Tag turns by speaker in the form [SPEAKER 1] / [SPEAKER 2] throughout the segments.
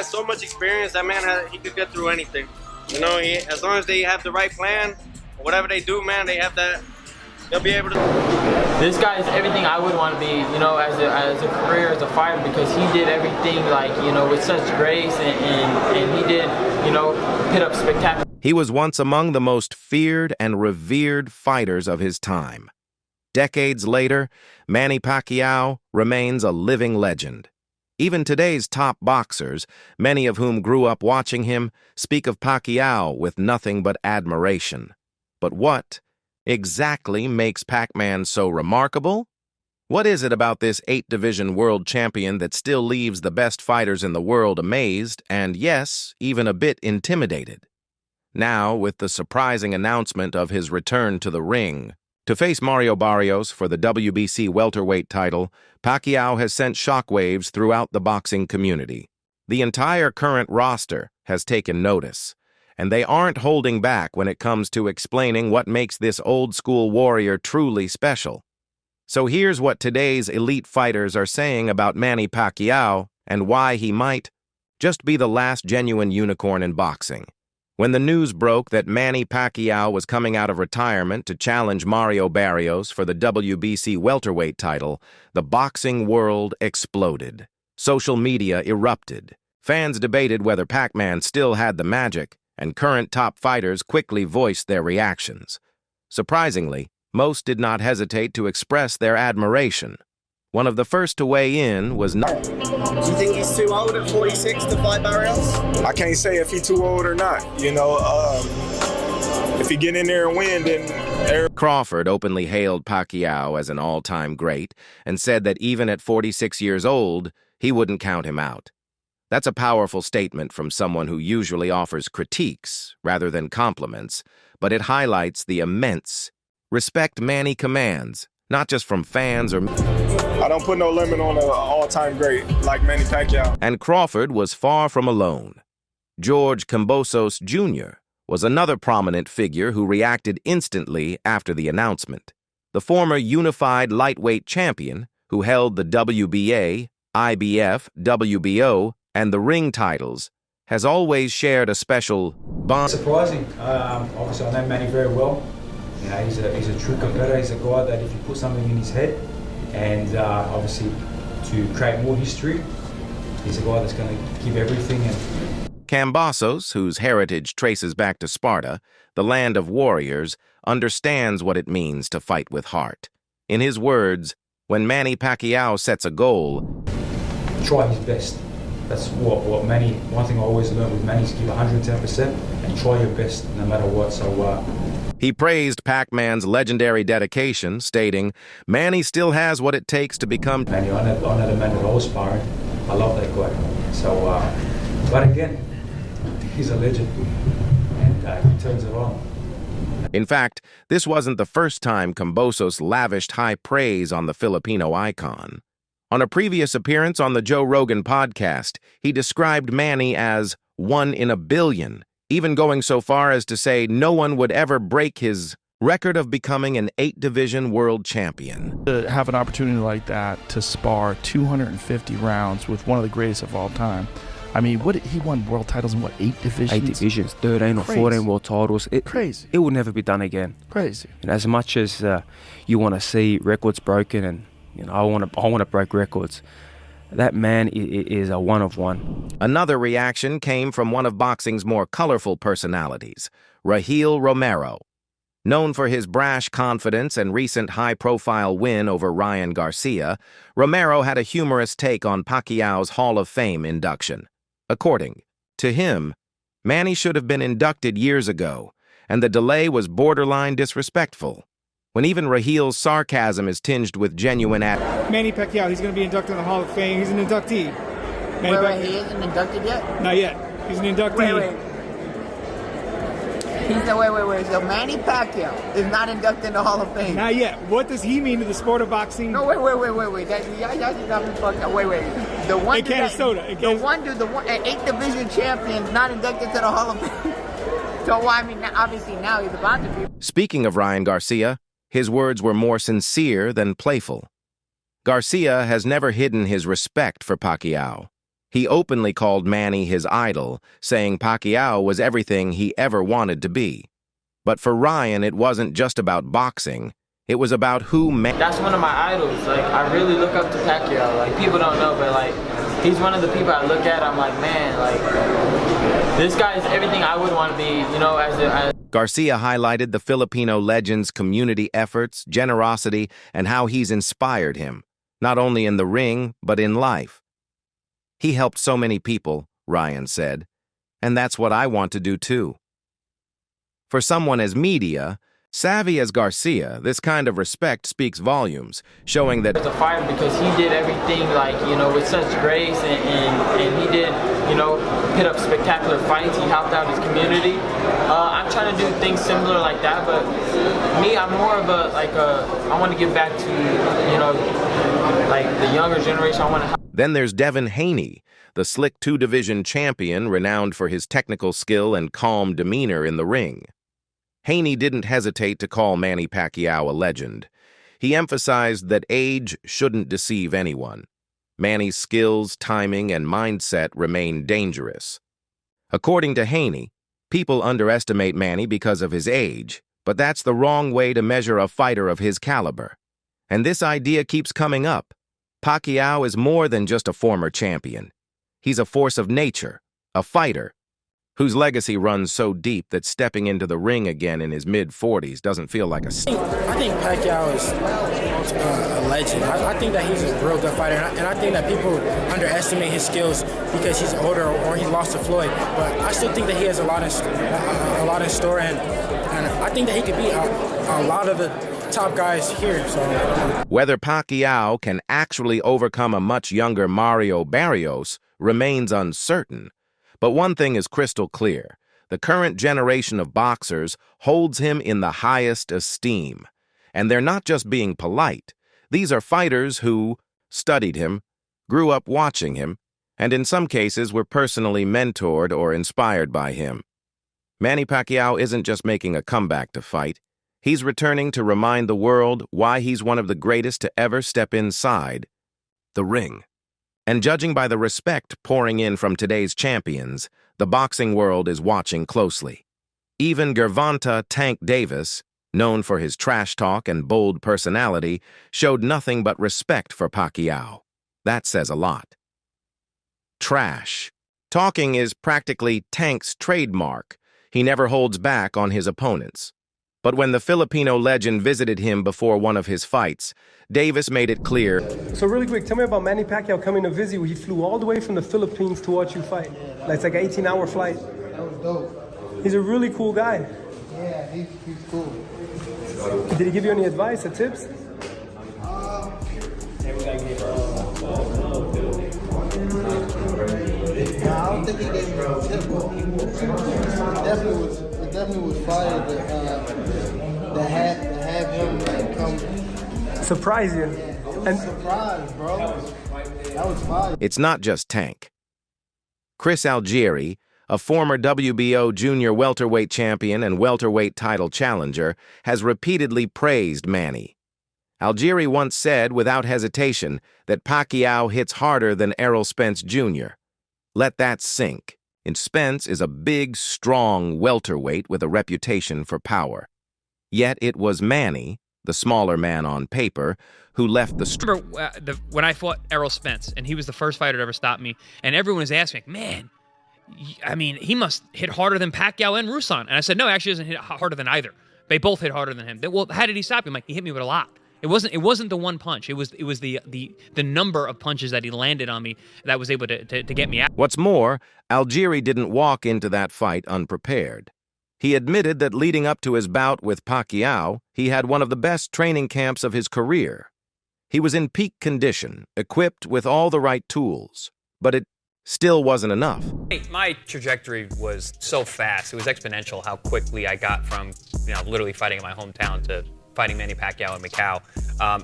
[SPEAKER 1] has so much experience. That man, he could get through anything. You know, as long as they have the right plan, whatever they do, man, they have that. They'll be able to.
[SPEAKER 2] This guy is everything I would want to be, you know, as a career, as a fighter, because he did everything, like, you know, with such grace, and he did, you know, put up spectacular.
[SPEAKER 3] He was once among the most feared and revered fighters of his time. Decades later, Manny Pacquiao remains a living legend. Even today's top boxers, many of whom grew up watching him, speak of Pacquiao with nothing but admiration. But what exactly makes Pac-Man so remarkable? What is it about this 8-division world champion that still leaves the best fighters in the world amazed and, yes, even a bit intimidated? Now, with the surprising announcement of his return to the ring, to face Mario Barrios for the WBC welterweight title, Pacquiao has sent shockwaves throughout the boxing community. The entire current roster has taken notice, and they aren't holding back when it comes to explaining what makes this old-school warrior truly special. So here's what today's elite fighters are saying about Manny Pacquiao and why he might just be the last genuine unicorn in boxing. When the news broke that Manny Pacquiao was coming out of retirement to challenge Mario Barrios for the WBC welterweight title, the boxing world exploded. Social media erupted. Fans debated whether Pac-Man still had the magic, and current top fighters quickly voiced their reactions. Surprisingly, most did not hesitate to express their admiration. One of the first to weigh in was not.
[SPEAKER 4] Do you think he's too old at 46 to fight Barrios?
[SPEAKER 5] I can't say if he's too old or not. You know, if he get in there and win, then...
[SPEAKER 3] Crawford openly hailed Pacquiao as an all-time great and said that even at 46 years old, he wouldn't count him out. That's a powerful statement from someone who usually offers critiques rather than compliments, but it highlights the immense respect Manny commands, not just from fans or...
[SPEAKER 5] I don't put no limit on an all-time great like Manny Pacquiao.
[SPEAKER 3] And Crawford was far from alone. George Kambosos Jr. was another prominent figure who reacted instantly after the announcement. The former unified lightweight champion, who held the WBA, IBF, WBO, and the ring titles, has always shared a special bond.
[SPEAKER 6] Surprising. Obviously, I know Manny very well. You know, he's a true competitor. He's a guy that if you put something in his head, and obviously to create more history, he's a guy that's going to give everything. And
[SPEAKER 3] Kambosos, whose heritage traces back to Sparta, the land of warriors, understands what it means to fight with heart. In his words, when Manny Pacquiao sets a goal,
[SPEAKER 6] try his best. That's what Manny, one thing I always learned with Manny is give 110% and try your best no matter what. So
[SPEAKER 3] he praised Pac-Man's legendary dedication, stating, Manny still has what it takes to become...
[SPEAKER 6] Manny, I know the man that I was sparring. I love that guy. So, but again, he's a legend, and he turns it on.
[SPEAKER 3] In fact, this wasn't the first time Kambosos lavished high praise on the Filipino icon. On a previous appearance on the Joe Rogan podcast, he described Manny as one in a billion, even going so far as to say no one would ever break his record of becoming an 8-division world champion.
[SPEAKER 7] To have an opportunity like that to spar 250 rounds with one of the greatest of all time. I mean, he won world titles in, what, 8 divisions?
[SPEAKER 8] 8 divisions, 13 or 14 world titles.
[SPEAKER 7] Crazy.
[SPEAKER 8] It will never be done again.
[SPEAKER 7] Crazy.
[SPEAKER 8] And as much as you want to see records broken, and you know, I want to break records, that man is a one of one.
[SPEAKER 3] Another reaction came from one of boxing's more colorful personalities, Raheel Romero. Known for his brash confidence and recent high-profile win over Ryan Garcia, Romero had a humorous take on Pacquiao's Hall of Fame induction. According to him, Manny should have been inducted years ago, and the delay was borderline disrespectful. When even Raheel's sarcasm is tinged with genuine
[SPEAKER 9] Manny Pacquiao, he's going to be inducted in the Hall of Fame. He's an inductee.
[SPEAKER 10] Wait, he isn't inducted yet?
[SPEAKER 9] Not yet. He's an inductee.
[SPEAKER 10] Wait. Wait. So Manny Pacquiao is not inducted in the Hall of Fame?
[SPEAKER 9] Not yet. What does he mean to the sport of boxing?
[SPEAKER 10] No, wait. Y'all just got me fucked up. Wait. The one
[SPEAKER 9] in Canastota.
[SPEAKER 10] The one 8th division champion, not inducted to the Hall of Fame. So, well, I mean, obviously now he's about to be.
[SPEAKER 3] Speaking of Ryan Garcia, his words were more sincere than playful. Garcia has never hidden his respect for Pacquiao. He openly called Manny his idol, saying Pacquiao was everything he ever wanted to be. But for Ryan, it wasn't just about boxing. It was about who Manny...
[SPEAKER 2] That's one of my idols. Like, I really look up to Pacquiao. Like, people don't know, but like, he's one of the people I look at. I'm like, man, like, this guy is everything I would want to be, you know, as
[SPEAKER 3] Garcia highlighted the Filipino legend's community efforts, generosity, and how he's inspired him, not only in the ring, but in life. He helped so many people, Ryan said, and that's what I want to do too. For someone as media savvy as Garcia, this kind of respect speaks volumes, showing that
[SPEAKER 2] as a fighter, because he did everything, like, you know, with such grace, and he did, you know, put up spectacular fights. He helped out his community. I'm trying to do things similar like that, but me, I'm more of I want to give back to, you know, like the younger generation. I want to help.
[SPEAKER 3] Then there's Devin Haney, the slick two-division champion renowned for his technical skill and calm demeanor in the ring. Haney didn't hesitate to call Manny Pacquiao a legend. He emphasized that age shouldn't deceive anyone. Manny's skills, timing, and mindset remain dangerous. According to Haney, people underestimate Manny because of his age, but that's the wrong way to measure a fighter of his caliber. And this idea keeps coming up. Pacquiao is more than just a former champion. He's a force of nature, a fighter, whose legacy runs so deep that stepping into the ring again in his mid-40s doesn't feel like a...
[SPEAKER 11] I think Pacquiao is a legend. I think that he's a real good fighter, and I think that people underestimate his skills because he's older or he lost to Floyd. But I still think that he has a lot in store, and I think that he could beat a lot of the top guys here. So
[SPEAKER 3] whether Pacquiao can actually overcome a much younger Mario Barrios remains uncertain. But one thing is crystal clear. The current generation of boxers holds him in the highest esteem. And they're not just being polite. These are fighters who studied him, grew up watching him, and in some cases were personally mentored or inspired by him. Manny Pacquiao isn't just making a comeback to fight. He's returning to remind the world why he's one of the greatest to ever step inside the ring. And judging by the respect pouring in from today's champions, the boxing world is watching closely. Even Gervonta Tank Davis, known for his trash talk and bold personality, showed nothing but respect for Pacquiao. That says a lot. Trash. Talking is practically Tank's trademark. He never holds back on his opponents. But when the Filipino legend visited him before one of his fights, Davis made it clear.
[SPEAKER 12] So really quick, tell me about Manny Pacquiao coming to visit you. He flew all the way from the Philippines to watch you fight. It's like an 18-hour flight.
[SPEAKER 13] That was dope.
[SPEAKER 12] He's a really cool guy.
[SPEAKER 13] Yeah, he's cool.
[SPEAKER 12] Did he give you any advice or tips?
[SPEAKER 13] I don't think he gave me a tip, but it definitely was fire to have him like come
[SPEAKER 12] surprise you.
[SPEAKER 13] And surprise, bro. That was fire.
[SPEAKER 3] It's not just Tank. Chris Algieri, a former WBO junior welterweight champion and welterweight title challenger, has repeatedly praised Manny. Algieri once said without hesitation that Pacquiao hits harder than Errol Spence Jr. Let that sink. And Spence is a big, strong welterweight with a reputation for power. Yet it was Manny, the smaller man on paper, who left the...
[SPEAKER 14] Remember when I fought Errol Spence, and he was the first fighter to ever stop me, and everyone was asking, man, I mean, he must hit harder than Pacquiao and Rusan. And I said, no, actually, he doesn't hit harder than either. They both hit harder than him. Well, how did he stop him? Like, he hit me with a lot. It wasn't the one punch. It was the number of punches that he landed on me that was able to get me out.
[SPEAKER 3] What's more, Algieri didn't walk into that fight unprepared. He admitted that leading up to his bout with Pacquiao, he had one of the best training camps of his career. He was in peak condition, equipped with all the right tools, but it still wasn't enough.
[SPEAKER 14] My trajectory was so fast. It was exponential how quickly I got from, literally fighting in my hometown to fighting Manny Pacquiao in Macau.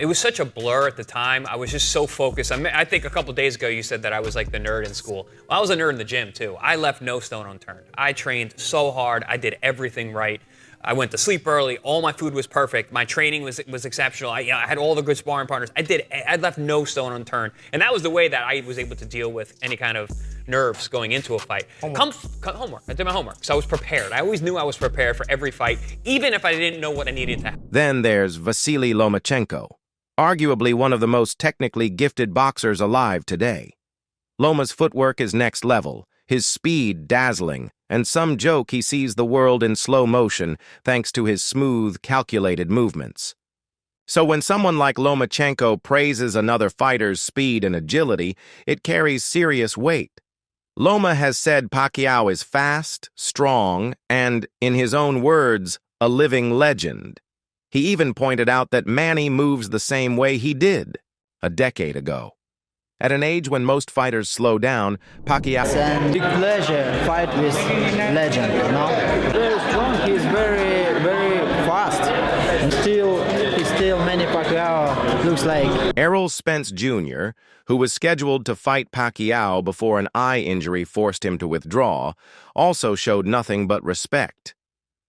[SPEAKER 14] It was such a blur at the time. I was just so focused. I think a couple days ago you said that I was like the nerd in school. Well, I was a nerd in the gym too. I left no stone unturned. I trained so hard. I did everything right.
[SPEAKER 15] I went to sleep early. All my food was perfect. My training was exceptional. I had all the good sparring partners. I left no stone unturned, and that was the way that I was able to deal with any kind of nerves going into a fight. Homework. I did my homework, so I was prepared. I always knew I was prepared for every fight, even if I didn't know what I needed to have.
[SPEAKER 3] Then there's Vasily Lomachenko, arguably one of the most technically gifted boxers alive today. Loma's footwork is next level, his speed dazzling, and some joke he sees the world in slow motion thanks to his smooth, calculated movements. So when someone like Lomachenko praises another fighter's speed and agility, it carries serious weight. Loma has said Pacquiao is fast, strong, and, in his own words, a living legend. He even pointed out that Manny moves the same way he did a decade ago. At an age when most fighters slow down, Pacquiao...
[SPEAKER 16] And big pleasure fight with legend, you know? Very strong, he's very, very fast. And he's still Manny Pacquiao, looks like.
[SPEAKER 3] Errol Spence Jr., who was scheduled to fight Pacquiao before an eye injury forced him to withdraw, also showed nothing but respect.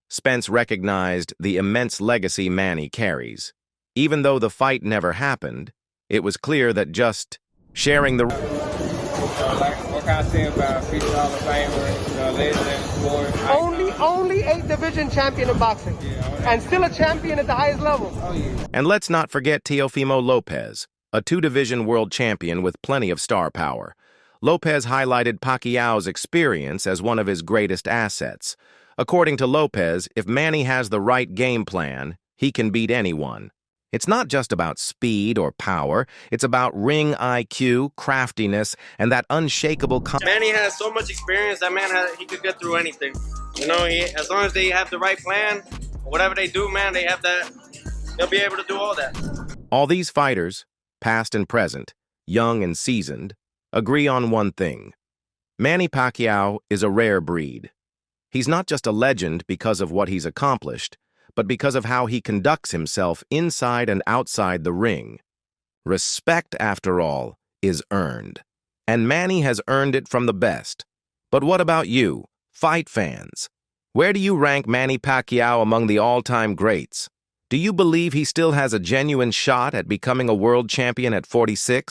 [SPEAKER 3] Spence recognized the immense legacy Manny carries. Even though the fight never happened, it was clear that just sharing the...
[SPEAKER 17] What can I say about future Hall of Famer, legend, sport?
[SPEAKER 12] Only 8 division champion in boxing, and still a champion at the highest level.
[SPEAKER 3] And let's not forget Teofimo Lopez, a 2-division world champion with plenty of star power. Lopez highlighted Pacquiao's experience as one of his greatest assets. According to Lopez, if Manny has the right game plan, he can beat anyone. It's not just about speed or power, it's about ring IQ, craftiness, and that unshakable...
[SPEAKER 1] Manny has so much experience, that man, he could get through anything. You know, as long as they have the right plan, whatever they do, man, they have that, they'll be able to do all that.
[SPEAKER 3] All these fighters, past and present, young and seasoned, agree on one thing. Manny Pacquiao is a rare breed. He's not just a legend because of what he's accomplished, but because of how he conducts himself inside and outside the ring. Respect, after all, is earned. And Manny has earned it from the best. But what about you, fight fans? Where do you rank Manny Pacquiao among the all-time greats? Do you believe he still has a genuine shot at becoming a world champion at 46?